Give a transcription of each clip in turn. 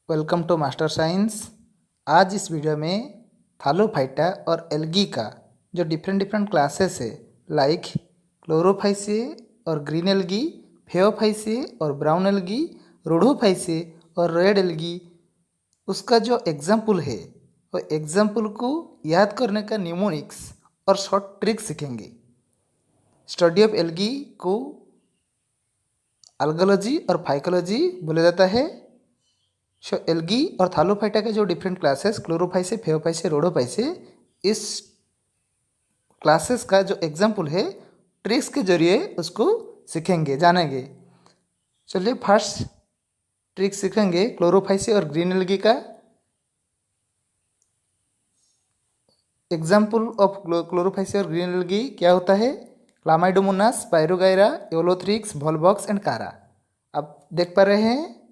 Welcome to master science. आज इस video में थालोफाइटा और एल्गी का जो डिफरेंट क्लासेस है लाइक क्लोरोफाइसे और ग्रीन एल्गी, फेओफाइसे और ब्राउन एल्गी, रोडोफाइसे और रेड एल्गी, उसका जो एग्जाम्पल है वो एग्जाम्पल को याद करने का न्यूमोनिक्स और शॉर्ट ट्रिक सीखेंगे। स्टडी ऑफ एल्गी को अल्गोलॉजी और फाइकोलॉजी बोला जाता है। एल्गी और थालोफाइटा के जो डिफरेंट क्लासेस क्लोरोफाइसे, फेओफाइसे, रोडोफाइसे, इस क्लासेस का जो एग्जाम्पल है ट्रिक्स के जरिए उसको सीखेंगे, जानेंगे। चलिए फर्स्ट ट्रिक सीखेंगे क्लोरोफाइसे और ग्रीन एल्गी का। एग्जाम्पल ऑफ क्लोरोफाइसे और ग्रीन एल्गी क्या होता है? क्लामाइडोमोनास, स्पाइरोगाइरा, एओलोथ्रिक्स, वॉल्वॉक्स एंड कारा। आप देख पा रहे हैं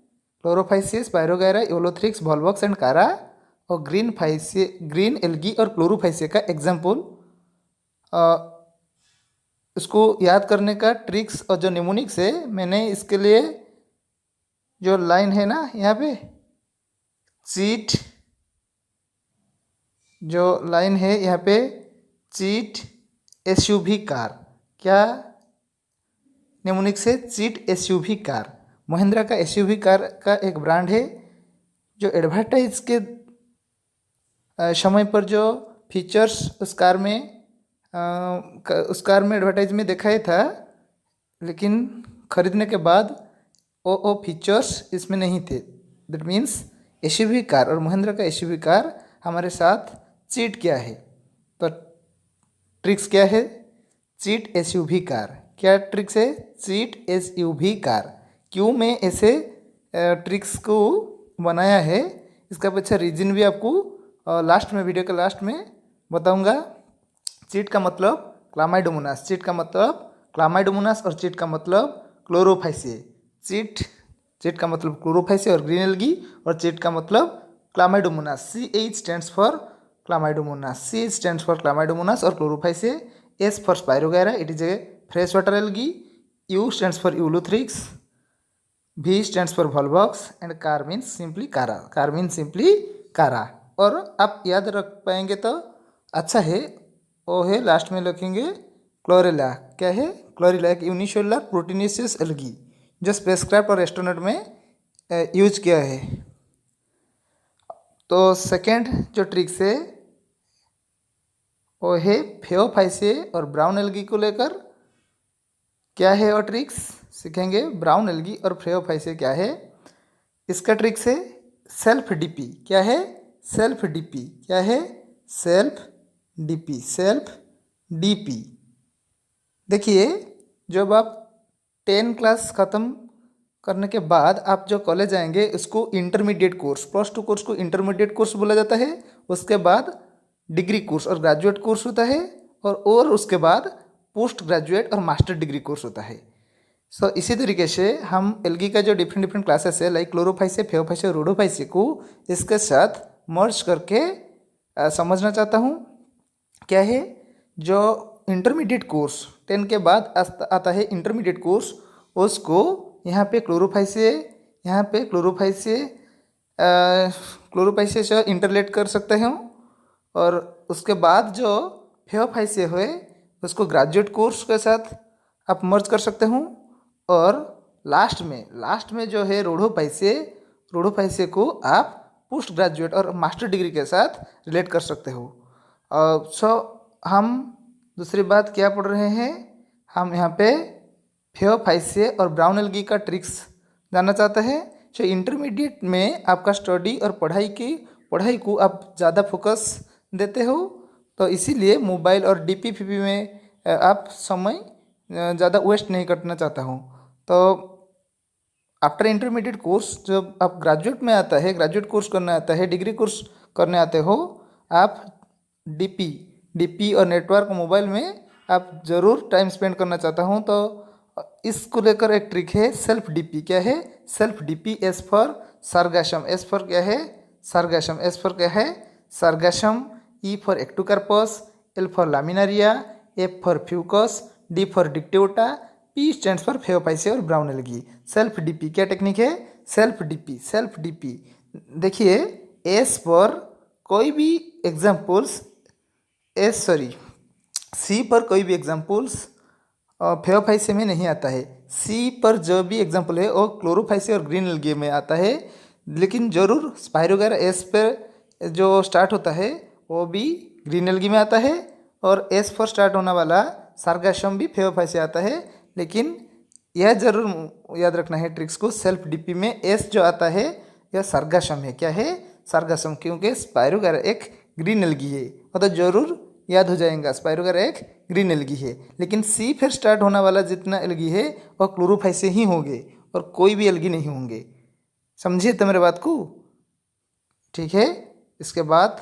क्लोरोफाइसे, स्पाइरोगाइरा, एओलोथ्रिक्स, वॉल्वॉक्स एंड कारा। और ग्रीन एल्गी और क्लोरोफाइसे का एग्जाम्पल, उसको याद करने का ट्रिक्स और जो निमोनिक्स है, मैंने इसके लिए जो लाइन है ना यहाँ पे चीट, जो लाइन है यहाँ पे चीट एसयूवी कार, क्या निमोनिक्स है? Cheat SUV car. महिंद्रा का एसयूवी कार का एक ब्रांड है जो एडवर्टाइज के समय पर जो फीचर्स उस कार में एडवर्टाइज में दिखाया था, लेकिन खरीदने के बाद वो फीचर्स इसमें नहीं थे। दैट मीन्स एसयूवी कार और महिंद्रा का एसयूवी कार हमारे साथ चीट किया है। तो ट्रिक्स क्या है? Cheat SUV car. क्या ट्रिक्स है? Cheat SUV car. क्यों मैं ऐसे ट्रिक्स को बनाया है, इसका पीछे रीजन भी आपको लास्ट में, वीडियो के लास्ट में बताऊंगा। चीट का मतलब क्लामाइडोमोनास, चीट का मतलब क्लामाइडोमोनास और चीट का मतलब क्लोरोफाइसे। चीट का मतलब क्लोरोफाइसे और ग्रीन एल्गी, और चीट का मतलब Chlamydomonas. CH stands for Chlamydomonas, CH stands for Chlamydomonas और Chlorophyceae. S for Spirogyra, it is a fresh water algae. U stands for Ulothrix, V stands for Volvox and car means simply Chara. Car means simply Chara. और आप याद रख पाएंगे तो अच्छा है। वो है लास्ट में लिखेंगे क्लोरेला। क्या है? क्लोरेला एक यूनिसेलुलर प्रोटीनेशियस एल्गी जो स्पेसक्राफ्ट और एस्ट्रोनॉट में यूज किया है। तो सेकेंड जो ट्रिक्स है वो है फेओफाइसे और ब्राउन एल्गी को लेकर। क्या है वो ट्रिक्स सीखेंगे? ब्राउन एल्गी और फेओफाइसे क्या है, इसका ट्रिक्स है सेल्फ डीपी। क्या है? Self DP. क्या है? Self DP, self DP. देखिए, जब आप 10 क्लास ख़त्म करने के बाद आप जो कॉलेज जाएंगे उसको इंटरमीडिएट कोर्स, +2 कोर्स को इंटरमीडिएट कोर्स बोला जाता है। उसके बाद डिग्री कोर्स और ग्रेजुएट कोर्स होता है, और उसके बाद पोस्ट ग्रेजुएट और मास्टर डिग्री कोर्स होता है। सो इसी तरीके से हम एल्गी का जो डिफरेंट क्लासेस है लाइक क्लोरोफाइसे, फेओफाइसे और रोडोफाइसे को इसके साथ मर्ज करके समझना चाहता हूँ। क्या है? जो इंटरमीडिएट कोर्स 10 के बाद आता है इंटरमीडिएट कोर्स, उसको यहाँ पे क्लोरोफाइसे से इंटरलेट कर सकते हैं। और उसके बाद जो फेओफाइसे हुए उसको ग्रेजुएट कोर्स के साथ आप मर्ज कर सकते हो। और लास्ट में जो है रोडोफाइसे को आप पोस्ट ग्रेजुएट और मास्टर डिग्री के साथ रिलेट कर सकते हो। सो हम दूसरी बात क्या पढ़ रहे हैं? हम यहाँ पे फेओफाइसे और ब्राउन एल्गी का ट्रिक्स जानना चाहते हैं। सो इंटरमीडिएट में आपका स्टडी और पढ़ाई को आप ज़्यादा फोकस देते हो, तो इसीलिए मोबाइल और DP में आप समय ज़्यादा वेस्ट नहीं करना चाहता हूँ। तो आफ्टर इंटरमीडिएट कोर्स जब आप ग्रेजुएट कोर्स करना आता है, डिग्री कोर्स करने आते हो, आप डीपी और नेटवर्क मोबाइल में आप ज़रूर टाइम स्पेंड करना चाहता हूँ। तो इसको लेकर एक ट्रिक है सेल्फ डीपी। क्या है? Self DP. S for Sargassum, S for क्या है? सरगासम। S फॉर क्या है? Sargassum. E for Ectocarpus, L for Laminaria, F for Fucus, D for Dictyota, P stands for Phaeophyceae और ब्राउन एल्गी। सेल्फ डीपी क्या technique है? Self DP. देखिए S पर कोई भी एग्जाम्पल्स सी पर कोई भी एग्जाम्पल्स फेओफाइसे में नहीं आता है। सी पर जो भी एग्जाम्पल है वो क्लोरोफाइसे और ग्रीन एल्गी में आता है, लेकिन ज़रूर स्पायरोगारा एस पर जो स्टार्ट होता है वो भी ग्रीन एल्गी में आता है, और एस पर स्टार्ट होने वाला सार्गासम भी फेओफाइसे आता है। लेकिन यह जरूर याद रखना है ट्रिक्स को, सेल्फ डीपी में एस जो आता है यह सार्गासम है। क्या है? सार्गासम, क्योंकि स्पायरोगारा एक ग्रीन एल्गी है, मतलब जरूर याद हो जाएगा स्पायरोगारा एक ग्रीन एल्गी है। लेकिन सी फिर स्टार्ट होने वाला जितना एल्गी है वह क्लोरोफाइसे ही होंगे और कोई भी एल्गी नहीं होंगे। समझिए तो मेरे बात को, ठीक है। इसके बाद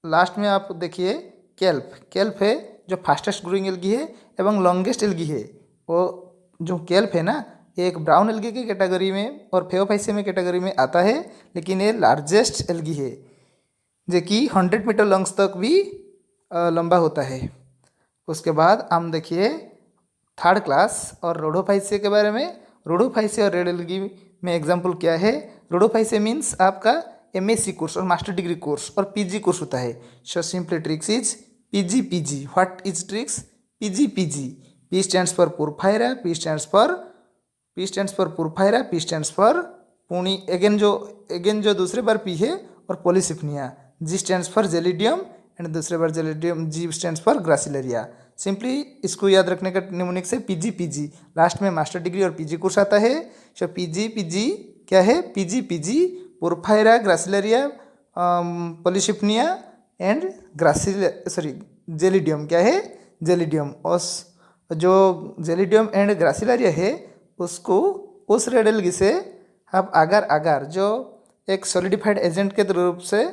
लास्ट में आप देखिए केल्प। केल्प है जो फास्टेस्ट ग्रोइंग एल्गी है एवं लॉन्गेस्ट एल्गी है। वो जो केल्प है ना, ये एक ब्राउन एल्गी की कैटेगरी में और फेओफाइसे में कैटेगरी में आता है, लेकिन ये लार्जेस्ट एल्गी है जो कि 100 मीटर लॉन्ग्स तक भी लंबा होता है। उसके बाद हम देखिए थर्ड क्लास और रोडोफाइसे के बारे में। रोडोफाइसे और रेड एल्गी में एग्जाम्पल क्या है? रोडोफाइसे मीन्स आपका एमएससी कोर्स और मास्टर डिग्री कोर्स और पीजी कोर्स होता है। So simply tricks is PG PG. What is tricks? PG PG. P stands for Porphyra, P stands for Porphyra, P stands for puni, again जो दूसरे बार P है, और Polysiphonia. G stands for Gelidium and दूसरे बार Gelidium. G stands for Gracilaria. Simply इसको याद रखने का निमोनिक से पीजी पीजी, लास्ट में मास्टर डिग्री और पीजी कोर्स आता है। सो पीजी पीजी क्या है? PG PG Porphyra, Gracilaria, Polysiphonia and Gelidium. क्या है? जेलिडियम। और जो जेलिडियम एंड ग्रासिलरिया है उसको उस रेड एल्गी से आप आगार आगार जो एक सॉलिडिफाइड एजेंट के रूप से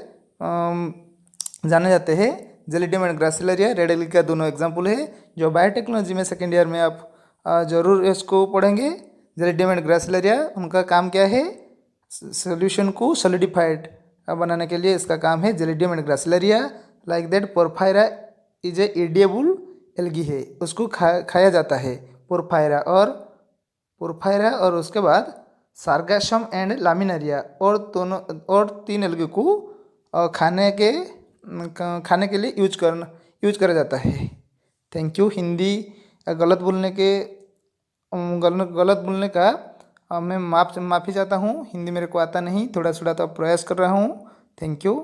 जाने जाते हैं। जेलिडियम एंड ग्रासिलरिया रेड एल्गी का दोनों एग्जाम्पल है, जो बायोटेक्नोलॉजी में सेकेंड ईयर में आप जरूर इसको पढ़ेंगे। जेलिडियम एंड ग्रासिलरिया उनका काम क्या है? सोल्यूशन को सॉलिडिफाइड बनाने के लिए इसका काम है। Gelidium and Gracilaria like that Porphyra is a edible algae है, उसको खाया जाता है पोरफायरा और उसके बाद सार्गासम एंड लामिनारिया, और दोनों और तीन एल्गी को खाने के लिए यूज करा जाता है। Thank you. हिंदी गलत बोलने का मैं माफ़ी चाहता हूँ। हिंदी मेरे को आता नहीं, थोड़ा थोड़ा तो प्रयास कर रहा हूँ। Thank you.